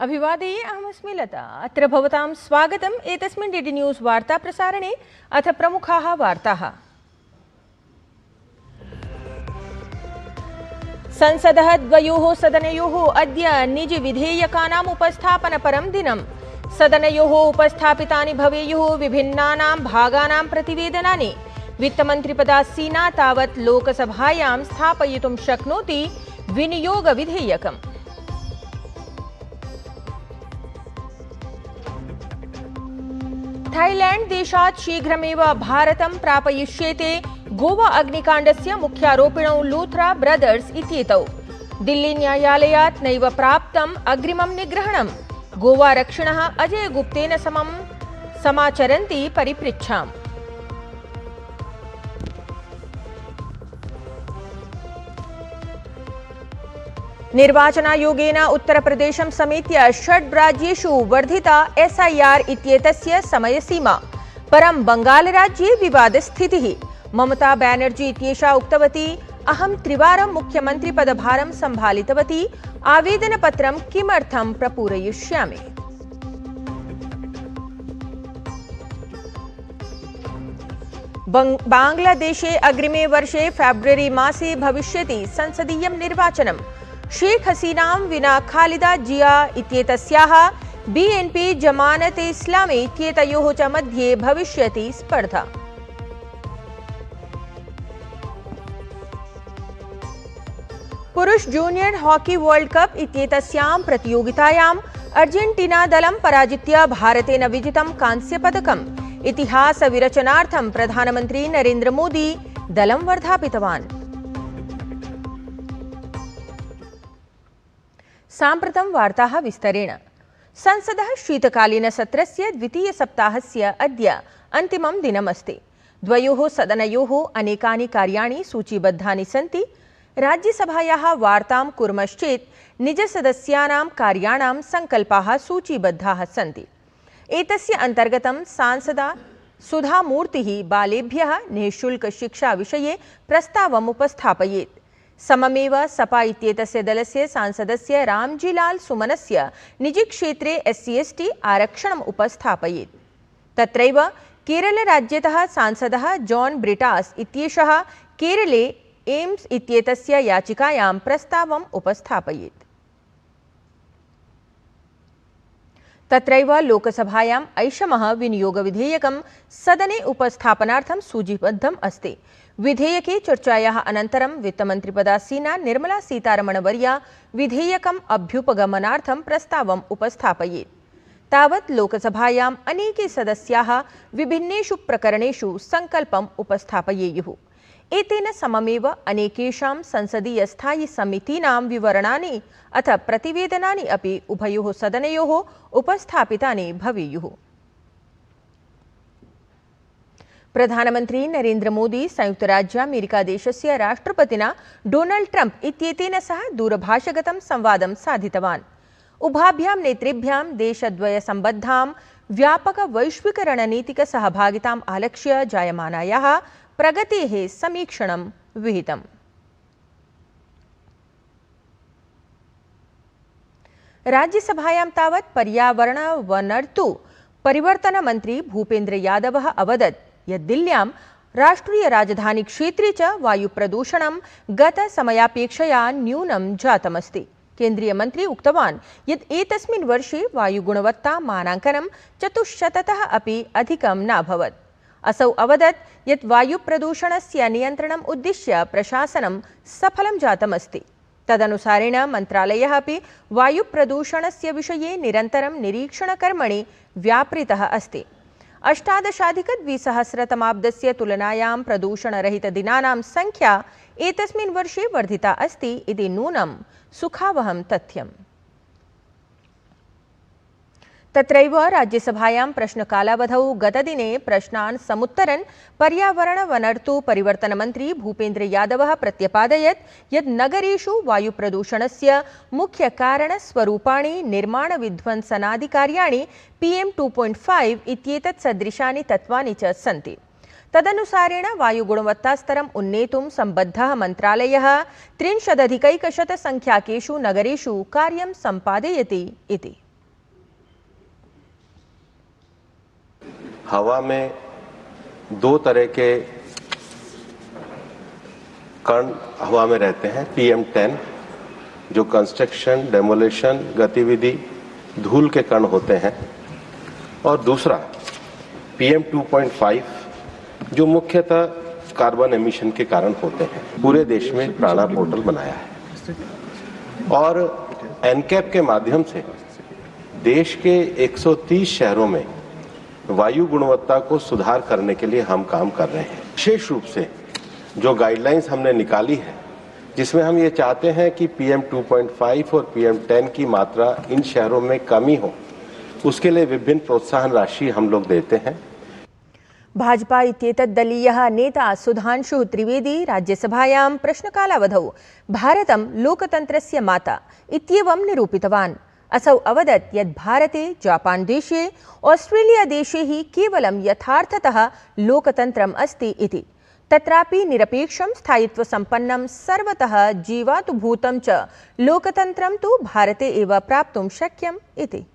अभिवादये अहमस्मि लता। अत्र भवतां स्वागतम् एतस्मिन् डीडी न्यूज़ वार्ता प्रसारणे। अथ प्रमुखाः वार्ताः। संसदः द्वयोः सदनयोः अद्य निज विधेयकानाम् उपस्थापनपरं दिनम्। सदनयोः उपस्थापितानि भवेयुः विभिन्नानां भागानां प्रतिवेदनानि। वित्तमन्त्रिपदासीना तावत् लोकसभायां स्थापयितुं शक्नोति विनियोगविधेयकम्। थाईलैंड देशात् शीघ्रमेव भारतं प्रापयिष्येते गोवा अग्निकाण्डस्य मुख्यारोपिणौ लूथरा ब्रदर्स इत्येतौ। दिल्ली न्यायालयात् नैव प्राप्तम् अग्रिमं निग्रहणम्। गोवारक्षिणः अजय गुप्तेन समं समाचरन्ति परिपृच्छाम्। निर्वाचनायोगेन उत्तरप्रदेशं समेत्य 6 राज्येषु वर्धिता SIR इत्येतस्य समयसीमा। परं बंगालराज्ये विवादस्थितिः। ममता बैनर्जी इत्येषा उक्तवती, अहं त्रिवारं मुख्यमन्त्रिपदभारं सम्भालितवती, आवेदनपत्रं किमर्थं प्रपूरयिष्यामि। बांग्लादेशे अग्रिमे वर्षे फेब्रुअरी मासे भविष्यति संसदीयं निर्वाचनम्। शेख हसीनां विना खालिदा जिया इत्येतस्याः BNP जमानत इस्लामी इत्येतयोः च मध्ये भविष्यति स्पर्धा। पुरुष जूनियर हॉकी वर्ल्ड कप इत्येतस्यां प्रतियोगितायाम् अर्जेंटीना दलं पराजित्य भारतेन विजितं कांस्यपदकम्। इतिहासविरचनार्थं प्रधानमन्त्री नरेन्द्र मोदी दलं वर्धापितवान्। साम्प्रतं वार्ताः विस्तरेण। संसदः शीतकालीनसत्रस्य द्वितीयसप्ताहस्य अद्य अन्तिमं दिनमस्ति। द्वयोः सदनयोः अनेकानि कार्याणि सूचीबद्धानि सन्ति। राज्यसभायाः वार्तां कुर्मश्चेत् निजसदस्यानां कार्याणां सङ्कल्पाः सूचीबद्धाः सन्ति। एतस्य अन्तर्गतं सांसदा सुधामूर्तिः बालेभ्यः निःशुल्कशिक्षाविषये प्रस्तावम् उपस्थापयेत्। सममेव सपा इत्येतस्य दलस्य सांसदस्य रामजीलाल सुमनस्य निजक्षेत्रे SC/ST आरक्षणम् उपस्थापयेत्। तत्रैव केरलराज्यतः सांसदः जॉन ब्रिटास इत्येषः केरले एम्स इत्येतस्य याचिकायां प्रस्तावम् उपस्थापयेत्। तत्रैव लोकसभायाम् ऐषमः विनियोगविधेयकं सदने उपस्थापनार्थं सूचीबद्धम् अस्ति। विधेयके चर्चायाः अनन्तरं वित्तमन्त्रिपदासीना निर्मला सीतारमणवर्या विधेयकम् अभ्युपगमनार्थं प्रस्तावम् उपस्थापयेत्। तावत् लोकसभायाम् अनेके सदस्याः विभिन्नेषु प्रकरणेषु सङ्कल्पम् उपस्थापयेयुः। एतेन सममेव अनेकेषां संसदीयस्थायिसमितीनां विवरणानि अथ प्रतिवेदनानि अपि उभयोः सदनयोः उपस्थापितानि भवेयुः। प्रधानमन्त्री नरेन्द्र मोदी संयुक्तराज्यामेरिकादेशस्य राष्ट्रपतिना डोनाल्ड ट्रम्प इत्येतेन सह दूरभाषगतं संवादं साधितवान्। उभाभ्यां नेतृभ्यां देशद्वयसम्बद्धां व्यापकवैश्विकरणनीतिकसहभागिताम् आलक्ष्य जायमानायाः प्रगतेः समीक्षणं विहितम्। राज्यसभायां तावत् पर्यावरण वनर्तु परिवर्तनमन्त्री भूपेन्द्र यादवः अवदत् यत् दिल्ल्यां राष्ट्रियराजधानीक्षेत्रे च वायुप्रदूषणं गतसमयापेक्षया न्यूनं जातमस्ति। केन्द्रीयमन्त्री उक्तवान् यत् एतस्मिन् वर्षे वायुगुणवत्ता मानाङ्कनं 400तः अपि अधिकं नाभवत्। असौ अवदत् यत् वायुप्रदूषणस्य नियन्त्रणम् उद्दिश्य प्रशासनं सफलं जातमस्ति। तदनुसारेण मन्त्रालयः अपि वायुप्रदूषणस्य विषये निरन्तरं निरीक्षणकर्मणि व्यापृतः अस्ति। 18अधिक-2000तमाब्दस्य तुलनायां प्रदूषणरहितदिनानां संख्या एतस्मिन् वर्षे वर्धिता अस्ति इति नूनं सुखावहं तथ्यम्। तत्रैव राज्यसभायां प्रश्नकालावधौ गतदिने प्रश्नान् समुत्तरन् पर्यावरणवनर्तु परिवर्तनमन्त्री भूपेन्द्र यादवः प्रत्यपादयत् यत् नगरेषु वायुप्रदूषणस्य मुख्यकारणस्वरूपाणि निर्माणविध्वंसनादिकार्याणि PM 2.5 इत्येतत् सदृशानि तत्त्वानि च सन्ति। तदनुसारेण वायुगुणवत्तास्तरम् उन्नेतुं सम्बद्धः मन्त्रालयः 30 अधिकैकशत संख्याकेषु नगरेषु कार्यं सम्पादयति इति। हवा में दो तरह के कण हवा में रहते हैं, PM10 जो कंस्ट्रक्शन, डेमोलिशन, गतिविधि, धूल के कण होते हैं, और दूसरा PM2.5 जो मुख्यतः कार्बन एमिशन के कारण होते हैं। पूरे देश में प्राणा पोर्टल बनाया है और एनकैप के माध्यम से देश के 130 शहरों में वायु गुणवत्ता को सुधार करने के लिए हम काम कर रहे हैं। विशेष रूप से जो गाइडलाइंस हमने निकाली है, जिसमें हम ये चाहते हैं कि PM2.5 और PM10 की मात्रा इन शहरों में कमी हो, उसके लिए विभिन्न प्रोत्साहन राशि हम लोग देते हैं। भाजपा इत्येतत् दलीयः नेता सुधांशुः त्रिवेदी राज्यसभायां प्रश्नकालावधौ भारतं लोकतन्त्रस्य माता इत्येवं निरूपितवान्। असौ अवदत् यत् भारते, जापान देशे, ऑस्ट्रेलिया देशे हि केवलं यथार्थतः लोकतन्त्रम् अस्ति इति। तत्रापि निरपेक्षं स्थायित्वसम्पन्नं सर्वतः जीवातुभूतं च लोकतन्त्रं तु भारते एव प्राप्तुं शक्यम् इति।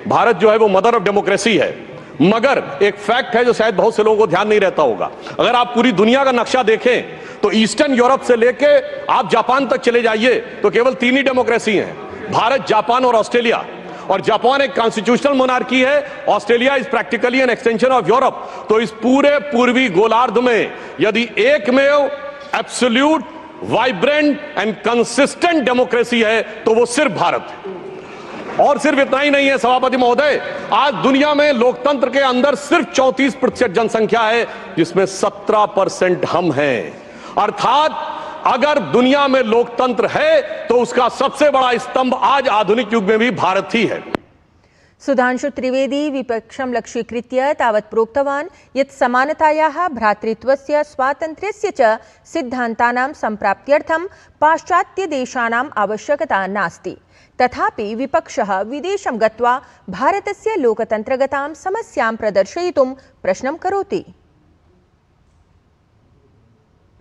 भारत जो है वो मदर ऑफ डेमोक्रेसी है, मगर एक फैक्ट है जो शायद बहुत से लोगों को ध्यान नहीं रहता होगा। अगर आप पूरी दुनिया का नक्शा देखें तो ईस्टर्न यूरोप से लेके आप जापान तक चले जाइए तो केवल 3 ही डेमोक्रेसी हैं, भारत, जापान और ऑस्ट्रेलिया। और जापान एक कॉन्स्टिट्यूशनल मोनार्की है, Australia is practically an extension of Europe. तो इस पूरे पूर्वी गोलार्ध में यदि एकमेव absolute, vibrant and consistent democracy है तो वो सिर्फ भारत है। और सिर्फ इतना ही नहीं है सभापति महोदय, आज दुनिया में लोकतंत्र के अंदर सिर्फ 34% जनसंख्या है, जिसमें 17% हम हैं। अर्थात अगर दुनिया में लोकतंत्र है तो उसका सबसे बड़ा स्तंभ आज आधुनिक युग में भी भारत ही है। सुधांशु त्रिवेदी विपक्षं लक्ष्यीकृत्य तावत् प्रोक्तवान् यत् समानतायाः, भ्रातृत्वस्य, स्वातन्त्र्यस्य च सिद्धान्तानां सम्प्राप्त्यर्थं पाश्चात्यदेशानाम् आवश्यकता नास्ति। तथापि विपक्षः विदेशं गत्वा भारतस्य लोकतन्त्रगतां समस्यां प्रदर्शयितुं प्रश्नं करोति।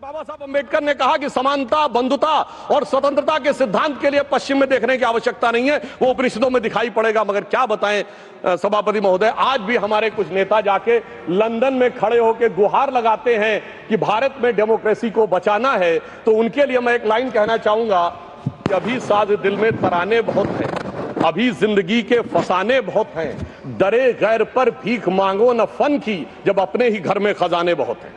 बाबा साहब अम्बेडकर ने कहा कि समानता, बंधुता और स्वतंत्रता के सिद्धांत के लिए पश्चिम में देखने की आवश्यकता नहीं है, वो उपनिषदों में दिखाई पड़ेगा। मगर क्या बताएं सभापति महोदय, आज भी हमारे कुछ नेता जाके लंदन में खड़े होकर गुहार लगाते हैं कि भारत में डेमोक्रेसी को बचाना है। तो उनके लिए मैं एक लाइन कहना चाहूंगा कि अभी साज दिल में तराने बहुत हैं, अभी जिंदगी के फसाने बहुत हैं, डरे गैर पर भीख मांगो न फन की, जब अपने ही घर में खजाने बहुत हैं।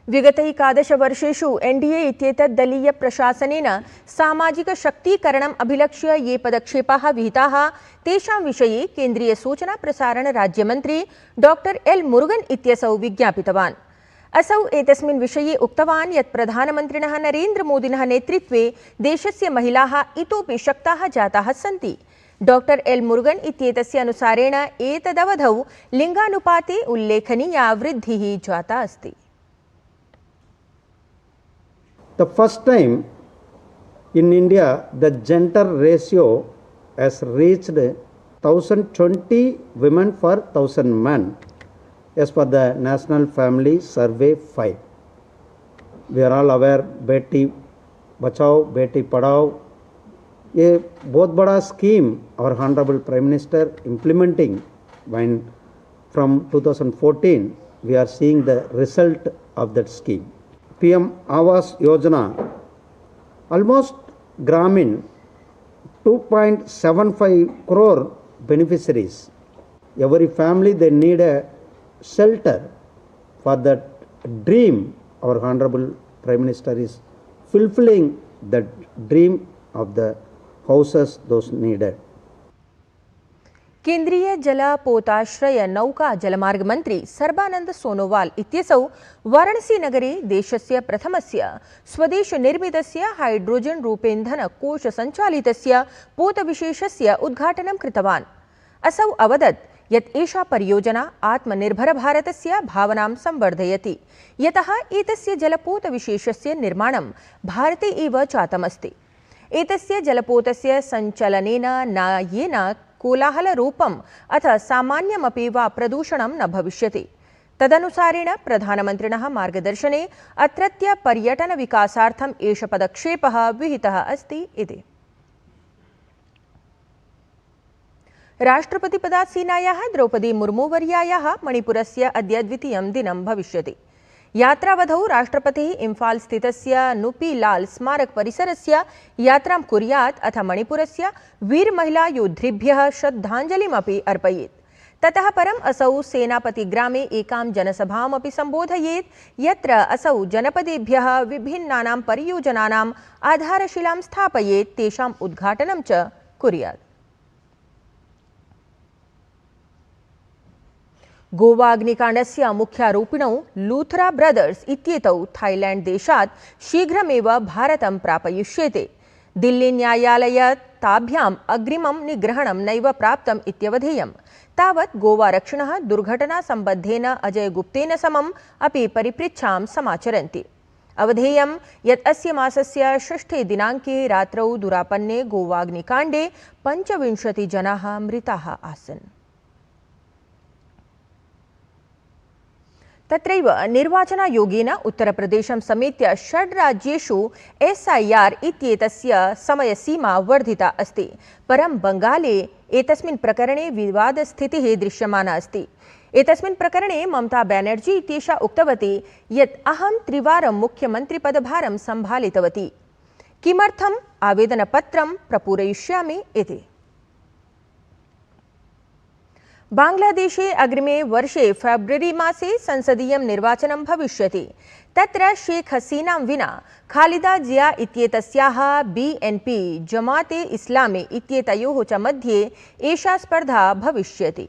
विगत एकादश वर्षेषु एनडीए इत्येतत् दलीय प्रशासनेन सामाजिक शक्तीकरणम् अभिलक्ष्य ये पदक्षेपाः विहिताः, तेषां विषये केन्द्रीय सूचना प्रसारण राज्यमन्त्री डॉक्टर एल मुरुगन इत्यसौ विज्ञापितवान्। असौ एतस्मिन् विषये उक्तवान् यत् प्रधानमन्त्रिणः नरेन्द्र मोदिनः नेतृत्वे देशस्य महिलाः इतोपि शक्ताः जाताः सन्ति। डॉक्टर एल मुरुगन इत्येतस्य अनुसारेण एतदवधौ लिङ्गानुपाते उल्लेखनीया वृद्धिः जाता अस्ति। The first time in India, the gender ratio has reached 1020 women for 1000 men, as per the National Family Survey 5. We are all aware, Beti Bachao Beti Padhao, ये बहुत बड़ा स्कीम और Honorable Prime Minister implementing. When from 2014 we are seeing the result of that scheme. PM Awas Yojana, almost Gramin, 2.75 crore beneficiaries. Every family, they need a shelter. For that dream, our Honorable Prime Minister is fulfilling that dream of the houses those needed. केन्द्रीय जलपोताश्रय नौका जलमार्ग मन्त्री सर्बानंद सोनोवाल इत्यसौ वाराणसी नगरे देशस्य प्रथमस्य स्वदेशनिर्मितस्य hydrogen रूपेन्धन कोश सञ्चालितस्य पोतविशेषस्य उद्घाटनं कृतवान्। असौ अवदत् यत् एषा परियोजना आत्मनिर्भरभारतस्य भावनां संवर्धयति, यतः एतस्य जलपोतविशेषस्य निर्माणं भारते एव जातमस्ति। एतस्य जलपोतस्य सञ्चालनेन न येन कोलाहलरूपम् अथ सामान्यमपि वा प्रदूषणं न भविष्यति। तदनुसारेण प्रधानमन्त्रिणः मार्गदर्शने अत्रत्य पर्यटनविकासार्थम् एष पदक्षेपः विहितः अस्ति इति। राष्ट्रपतिपदासीनायाः द्रौपदी मुर्मुवर्यायाः मणिपुरस्य अद्य द्वितीयं दिनं भविष्यति। यात्रावधौ राष्ट्रपतिः इम्फाल् स्थितस्य नुपीलाल् स्मारक परिसरस्य यात्रां कुर्यात् अथ मणिपुरस्य वीरमहिला योद्धृभ्यः श्रद्धाञ्जलिमपि अर्पयेत्। ततः परम् असौ सेनापतिग्रामे एकां जनसभामपि सम्बोधयेत्, यत्र असौ जनपदेभ्यः विभिन्नानां परियोजनानाम् आधारशिलां स्थापयेत्, तेषाम् उद्घाटनं च कुर्यात्। गोवाग्निकाण्डस्य मुख्यारोपिणौ लूथरा ब्रदर्स् इत्येतौ थाईलैण्ड् देशात् शीघ्रमेव भारतं प्रापयिष्येते। दिल्लीन्यायालयात् ताभ्याम् अग्रिमं निग्रहणं नैव प्राप्तम् इत्यवधेयम्। तावत् गोवारक्षिणः दुर्घटनासम्बद्धेन अजयगुप्तेन समम् अपि परिपृच्छां समाचरन्ति। अवधेयं यत् अस्य मासस्य 6 दिनाङ्के रात्रौ दुरापन्ने गोवाग्निकाण्डे 25 जनाः मृताः आसन्। तत्रैव निर्वाचनायोगेन उत्तरप्रदेशं समेत्य 6 राज्येषु SIR इत्येतस्य समयसीमा वर्धिता अस्ति। परं बंगाले एतस्मिन् प्रकरणे विवादस्थितिः दृश्यमाना अस्ति। एतस्मिन् प्रकरणे ममता बैनर्जी इत्येषा उक्तवती यत् अहं 3 वारं मुख्यमन्त्रिपदभारं सम्भालितवती, किमर्थम् आवेदनपत्रं प्रपूरयिष्यामि इति। बांग्लादेशे अग्रिमे वर्षे फेब्रुवरी मासे संसदीयं निर्वाचनं भविष्यति। तत्र शेख हसीनां विना खालिदा जिया इत्येतस्याः BNP जमाते इस्लामी इत्येतयोः च मध्ये एषा स्पर्धा भविष्यति।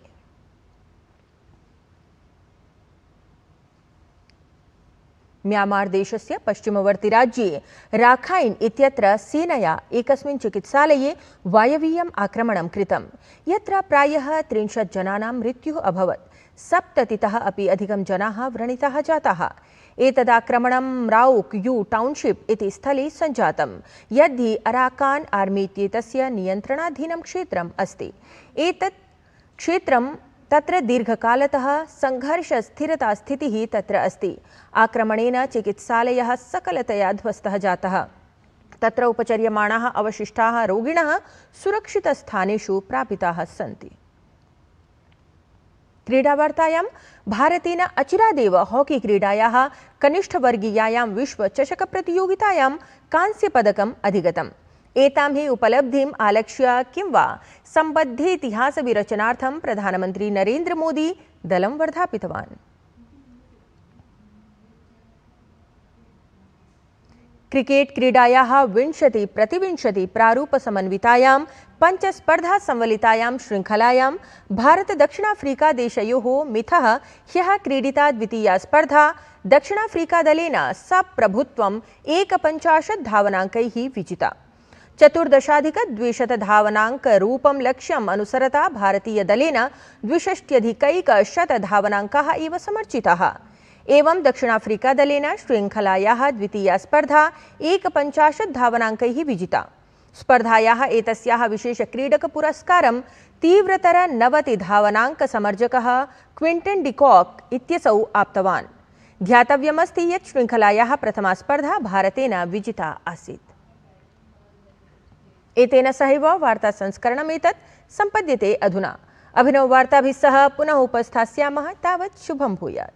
म्यांमार देशस्य पश्चिमवर्ति राज्ये राखाइन् इत्यत्र सेनया एकस्मिन् चिकित्सालये वायवीयम् आक्रमणं कृतं, यत्र प्रायः 30 जनानां मृत्युः अभवत्। 70तः अपि अधिकं जनाः व्रणिताः जाताः। एतदाक्रमणं राउक् यू टाउनशिप इति स्थले सञ्जातं, यद्धि अराकान् आर्मी इत्येतस्य नियन्त्रणाधीनं क्षेत्रम् अस्ति। एतत् क्षेत्रं तत्र दीर्घकालतः संघर्षस्थिरता स्थितिः तत्र अस्ति। आक्रमणेन चिकित्सालयः सकलतया ध्वस्तः जातः। तत्र उपचर्यमाणाः अवशिष्टाः रोगिणः सुरक्षितस्थानेषु प्रापिताः सन्ति। क्रीडावार्तायां भारतेन अचिरादेव हॉकी क्रीडायाः कनिष्ठवर्गीयायां विश्वचषकप्रतियोगितायां कांस्यपदकम् अधिगतम्। एतां हि उपलब्धिम् आलक्ष्य किं वा सम्बद्धेतिहासविरचनार्थं प्रधानमन्त्री नरेन्द्र मोदी दलं वर्धापितवान्। क्रिकेट क्रीडायाः 20-20 प्रारूपसमन्वितायां पञ्चस्पर्धासंवलितायां शृङ्खलायां भारत दक्षिणाफ्रीका देशयोः मिथः ह्यः क्रीडिता द्वितीया स्पर्धा दक्षिणाफ्रीकादलेन सप्रभुत्वं 51 धावनाङ्कैः विजिता। 14,200 धावनाङ्करूपं लक्ष्यम् अनुसरता भारतीयदलेन 62,100 धावनाङ्काः एव समर्चिताः। एवं दक्षिणाफ्रीकादलेन श्रृङ्खलायाः द्वितीया स्पर्धा 51 धावनाङ्कैः विजिता। स्पर्धायाः एतस्याः विशेषक्रीडकपुरस्कारं तीव्रतर 90 धावनाङ्कसमर्जकः क्विण्टन् डिकॉक इत्यसौ आप्तवान्। ध्यातव्यमस्ति यत् श्रृङ्खलायाः प्रथमा स्पर्धा भारतेन विजिता आसीत्। एतेन सहैव वार्तासंस्करणमेतत् सम्पद्यते अधुना। अभिनववार्ताभिः सह पुनः उपस्थास्यामः। तावत् शुभं भूयात्।